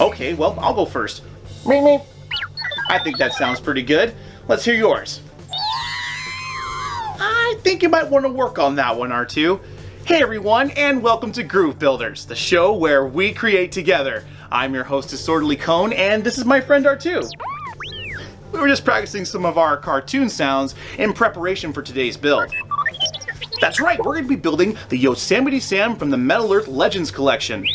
Okay, well, I'll go first. Meep, meep. I think that sounds pretty good. Let's hear yours. I think you might want to work on that one, R2. Hey everyone, and welcome to Groove Builders, the show where we create together. I'm your host, Disorderly Cone, and this is my friend R2. We were just practicing some of our cartoon sounds in preparation for today's build. That's right, we're going to be building the Yosemite Sam from the Metal Earth Legends collection.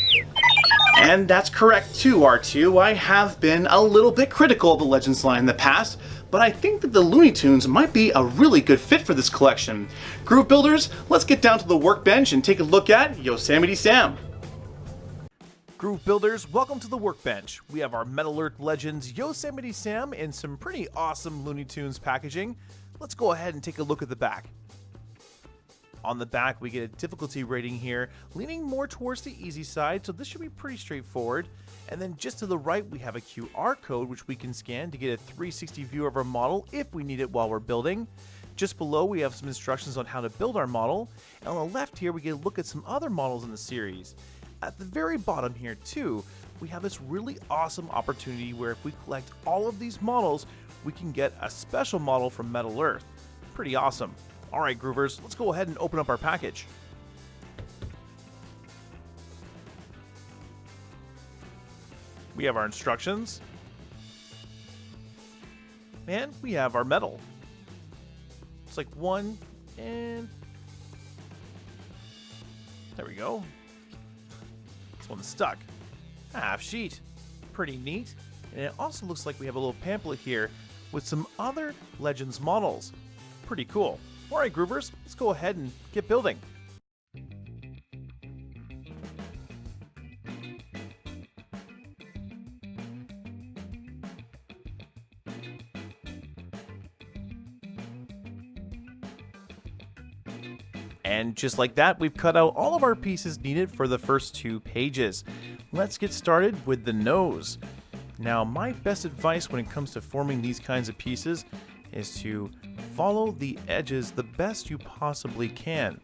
And that's correct too, R2. I have been a little bit critical of the Legends line in the past, but I think that the Loony Tunes might be a really good fit for this collection. Groove Builders, let's get down to the workbench and take a look at Yosemite Sam. Groove Builders, welcome to the workbench. We have our Metal Earth Legends Yosemite Sam in some pretty awesome Looney Tunes packaging. Let's go ahead and take a look at the back. On the back, we get a difficulty rating here, leaning more towards the easy side, so this should be pretty straightforward. And then just to the right, we have a QR code which we can scan to get a 360 view of our model if we need it while we're building. Just below, we have some instructions on how to build our model. And on the left here, we get a look at some other models in the series. At the very bottom here, too, we have this really awesome opportunity where if we collect all of these models, we can get a special model from Metal Earth. Pretty awesome. Alright, Groovers, let's go ahead and open up our package. We have our instructions. And we have our metal. It's like one, and there we go. This one's stuck. Half sheet. Pretty neat. And it also looks like we have a little pamphlet here with some other Legends models. Pretty cool. Alright, Groovers, let's go ahead and get building. And just like that, we've cut out all of our pieces needed for the first 2 pages. Let's get started with the nose. Now, my best advice when it comes to forming these kinds of pieces is to follow the edges the best you possibly can.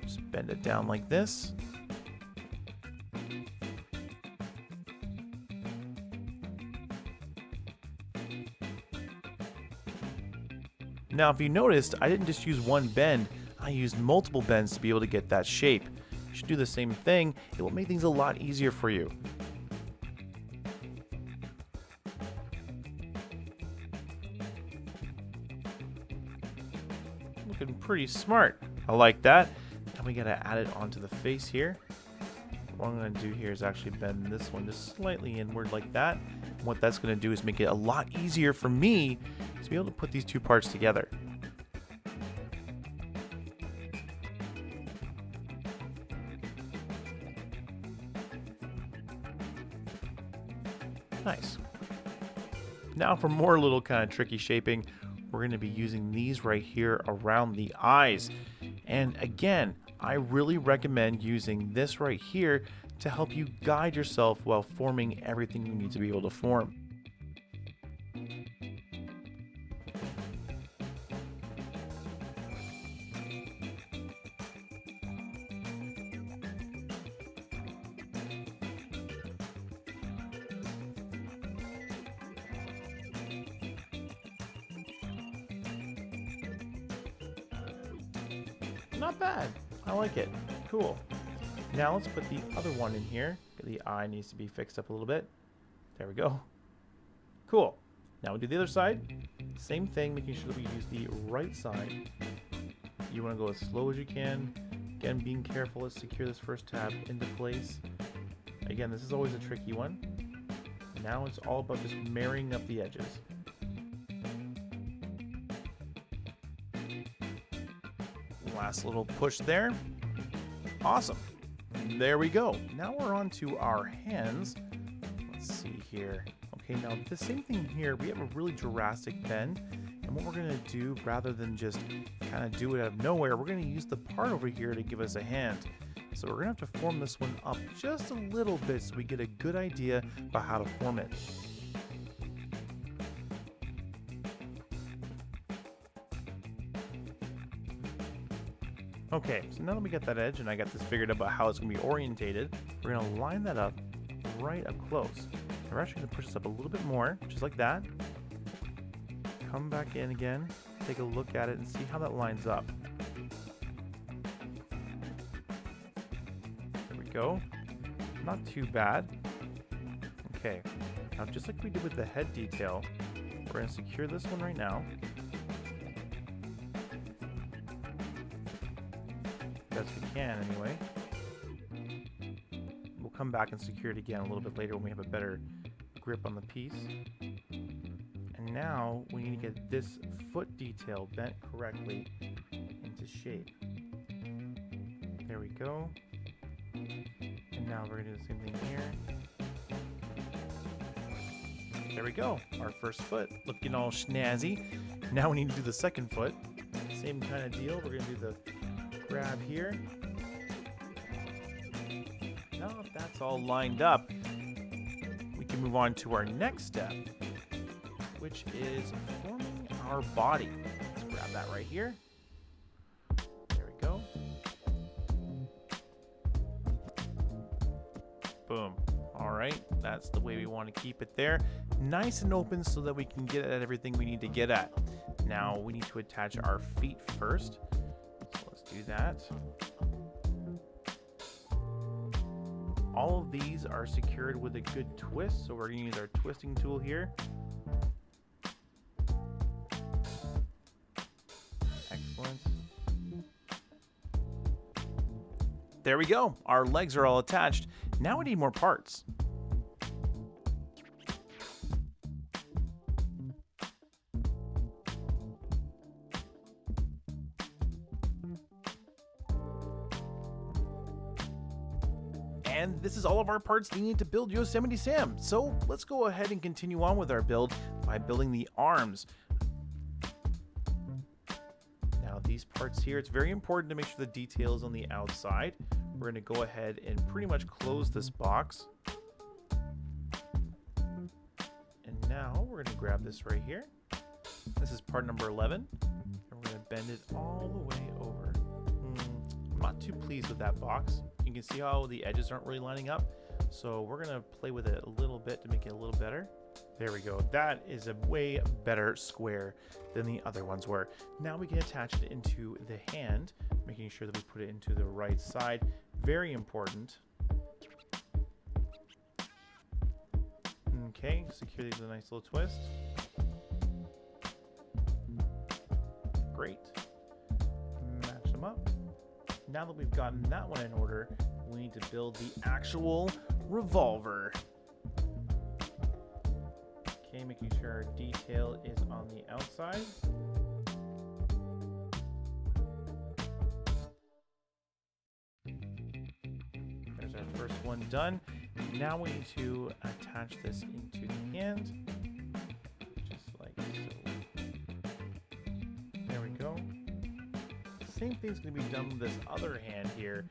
Just bend it down like this. Now, if you noticed, I didn't just use one bend, I used multiple bends to be able to get that shape. You should do the same thing. It will make things a lot easier for you. Looking pretty smart. I like that. Now we gotta add it onto the face here. What I'm gonna do here is actually bend this one just slightly inward like that. And what that's gonna do is make it a lot easier for me to be able to put these 2 parts together. Nice. Now for more little kind of tricky shaping, we're going to be using these right here around the eyes. And again, I really recommend using this right here to help you guide yourself while forming everything you need to be able to form. Not bad. I like it. Cool. Now let's put the other one in here. The eye needs to be fixed up a little bit. There we go. Cool. Now we do the other side. Same thing, making sure that we use the right side. You want to go as slow as you can. Again, being careful to secure this first tab into place. Again, this is always a tricky one. Now it's all about just marrying up the edges. Last little push there. Awesome. There we go. Now we're on to our hands. Let's see here. Okay, now the same thing here. We have a really drastic bend. And what we're going to do, rather than just kind of do it out of nowhere, we're going to use the part over here to give us a hand. So we're going to have to form this one up just a little bit so we get a good idea about how to form it. Okay, so now that we got that edge and I got this figured out about how it's going to be orientated, we're going to line that up right up close. We're actually going to push this up a little bit more, just like that. Come back in again, take a look at it and see how that lines up. There we go. Not too bad. Okay, now just like we did with the head detail, we're going to secure this one right now. Best we can anyway. We'll come back and secure it again a little bit later when we have a better grip on the piece. And now we need to get this foot detail bent correctly into shape. There we go. And now we're going to do the same thing here. There we go. Our first foot looking all snazzy. Now we need to do the second foot. Same kind of deal. We're going to do the grab here. Now if that's all lined up, we can move on to our next step, which is forming our body. Let's grab that right here. There we go. Boom. All right, that's the way we want to keep it there. Nice and open so that we can get at everything we need to get at. Now we need to attach our feet first. So let's do that. All of these are secured with a good twist, so we're going to use our twisting tool here. Excellent. There we go. Our legs are all attached. Now we need more parts. And this is all of our parts needed to build Yosemite Sam. So let's go ahead and continue on with our build by building the arms. Now these parts here, it's very important to make sure the detail is on the outside. We're going to go ahead and pretty much close this box. And now we're going to grab this right here. This is part number 11. And we're going to bend it all the way over. I'm not too pleased with that box. You can see how the edges aren't really lining up. So we're going to play with it a little bit to make it a little better. There we go. That is a way better square than the other ones were. Now we can attach it into the hand, making sure that we put it into the right side. Very important. Okay, secure these with a nice little twist. Great. Match them up. Now that we've gotten that one in order, we need to build the actual revolver. Okay, making sure our detail is on the outside. There's our first one done. Now we need to attach this into the hand, just like so. There we go. Same thing's going to be done with this other hand here.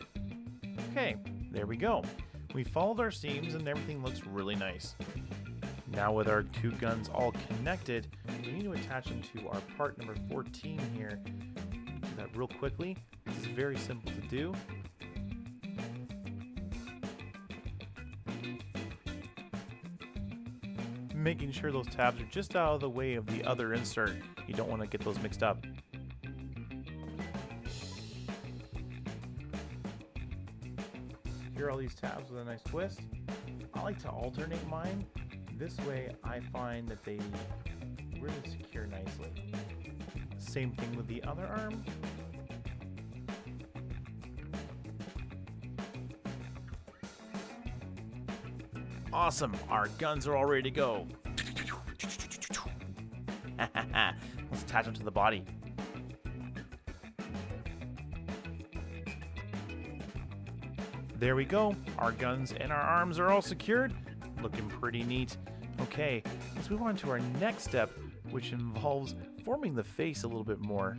Okay, there we go. We followed our seams and everything looks really nice. Now with our two guns all connected, we need to attach them to our part number 14 here. Do that real quickly. This is very simple to do. Making sure those tabs are just out of the way of the other insert. You don't want to get those mixed up. Secure all these tabs with a nice twist. I like to alternate mine. This way I find that they really secure nicely. Same thing with the other arm. Awesome, our guns are all ready to go. Let's attach them to the body. There we go. Our guns and our arms are all secured. Looking pretty neat. Okay, let's move on to our next step, which involves forming the face a little bit more.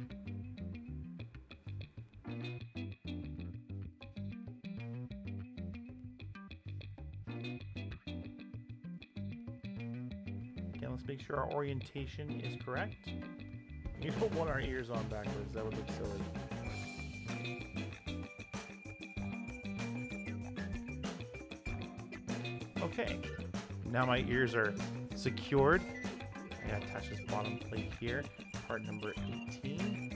Again, let's make sure our orientation is correct. We don't want our ears on backwards, that would look silly. Okay, now my ears are secured. I gotta attach this bottom plate here, part number 18.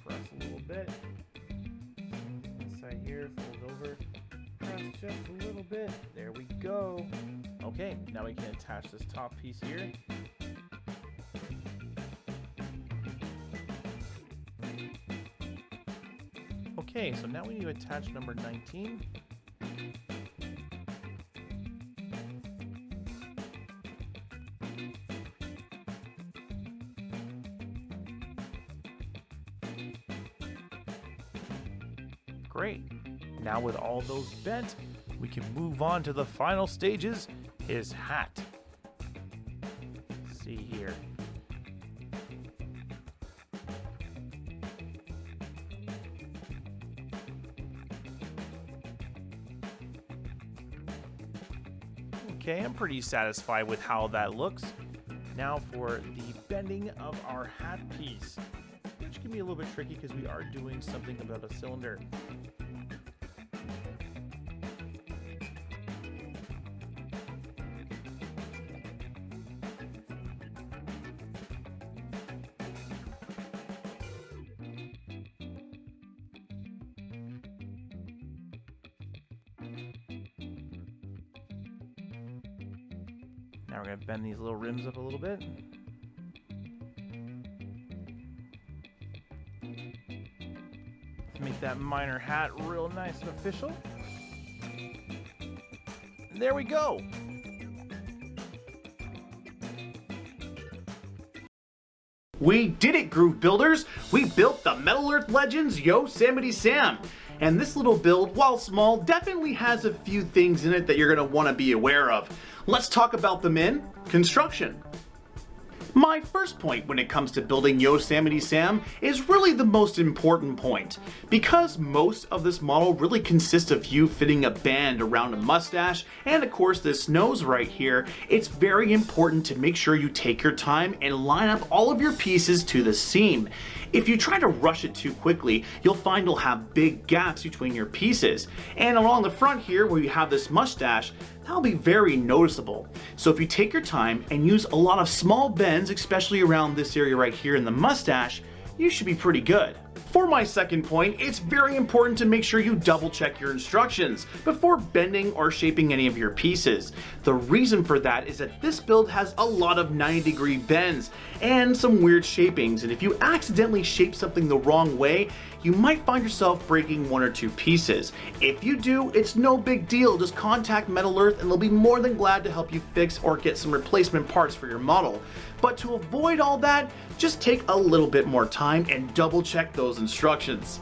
Press a little bit. Inside here, fold over. Press just a little bit. There we go. Okay, now we can attach this top piece here. Okay, so now we need to attach number 19. Great. Now with all those bent, we can move on to the final stages, his hat. Let's see here. Okay, I'm pretty satisfied with how that looks. Now for the bending of our hat piece, which can be a little bit tricky because we are doing something about a cylinder. Now we're going to bend these little rims up a little bit. Make that miner hat real nice and official. There we go. We did it, Groove Builders! We built the Metal Earth Legends Yosemite Sam! And this little build, while small, definitely has a few things in it that you're going to want to be aware of. Let's talk about them in construction. My first point when it comes to building Yosemite Sam is really the most important point. Because most of this model really consists of you fitting a band around a mustache and of course this nose right here, it's very important to make sure you take your time and line up all of your pieces to the seam. If you try to rush it too quickly, you'll find you'll have big gaps between your pieces. And along the front here where you have this mustache, that'll be very noticeable. So if you take your time and use a lot of small bends, especially around this area right here in the mustache, you should be pretty good. For my second point, it's very important to make sure you double check your instructions before bending or shaping any of your pieces. The reason for that is that this build has a lot of 90-degree bends and some weird shapings, and if you accidentally shape something the wrong way, you might find yourself breaking one or two pieces. If you do, it's no big deal. Just contact Metal Earth and they'll be more than glad to help you fix or get some replacement parts for your model. But to avoid all that, just take a little bit more time and double check those instructions.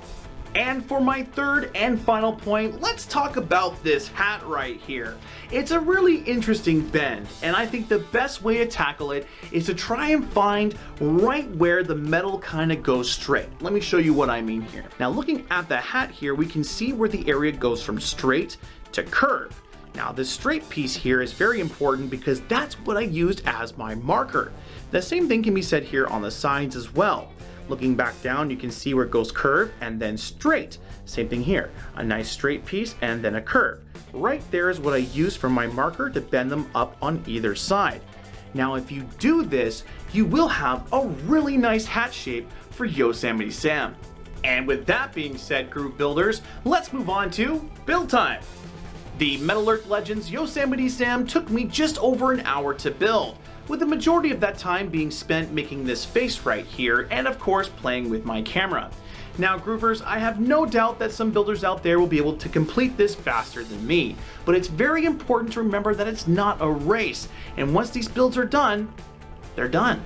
And for my third and final point, let's talk about this hat right here. It's a really interesting bend, and I think the best way to tackle it is to try and find right where the metal kind of goes straight. Let me show you what I mean here. Now looking at the hat here, we can see where the area goes from straight to curve. Now this straight piece here is very important because that's what I used as my marker. The same thing can be said here on the sides as well. Looking back down, you can see where it goes curve and then straight. Same thing here, a nice straight piece and then a curve. Right there is what I use for my marker to bend them up on either side. Now if you do this, you will have a really nice hat shape for Yosemite Sam. And with that being said, Groove Builders, let's move on to build time. The Metal Earth Legends Yosemite Sam took me just over an hour to build, with the majority of that time being spent making this face right here and of course playing with my camera. Now Groovers, I have no doubt that some builders out there will be able to complete this faster than me, but it's very important to remember that it's not a race, and once these builds are done, they're done.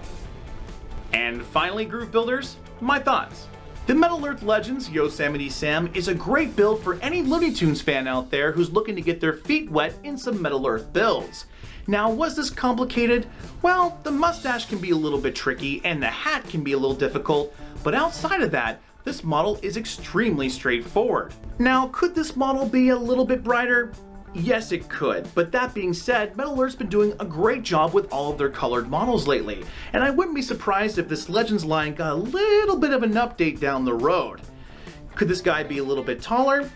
And finally, Groove Builders, my thoughts. The Metal Earth Legends Yosemite Sam is a great build for any Looney Tunes fan out there who's looking to get their feet wet in some Metal Earth builds. Now, was this complicated? Well, the mustache can be a little bit tricky and the hat can be a little difficult, but outside of that, this model is extremely straightforward. Now, could this model be a little bit brighter? Yes, it could, but that being said, Metal Alert's been doing a great job with all of their colored models lately, and I wouldn't be surprised if this Legends line got a little bit of an update down the road. Could this guy be a little bit taller?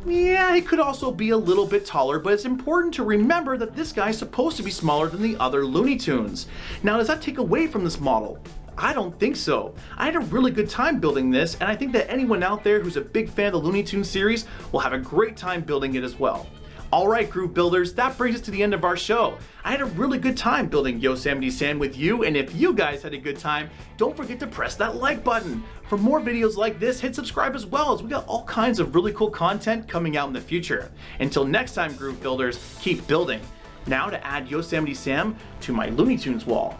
Yeah, he could also be a little bit taller, but it's important to remember that this guy's supposed to be smaller than the other Looney Tunes. Now, does that take away from this model? I don't think so. I had a really good time building this, and I think that anyone out there who's a big fan of the Looney Tunes series will have a great time building it as well. Alright, Groove Builders, that brings us to the end of our show. I had a really good time building Yosemite Sam with you, and if you guys had a good time, don't forget to press that like button. For more videos like this, hit subscribe as well, as we got all kinds of really cool content coming out in the future. Until next time, Groove Builders, keep building. Now to add Yosemite Sam to my Looney Tunes wall.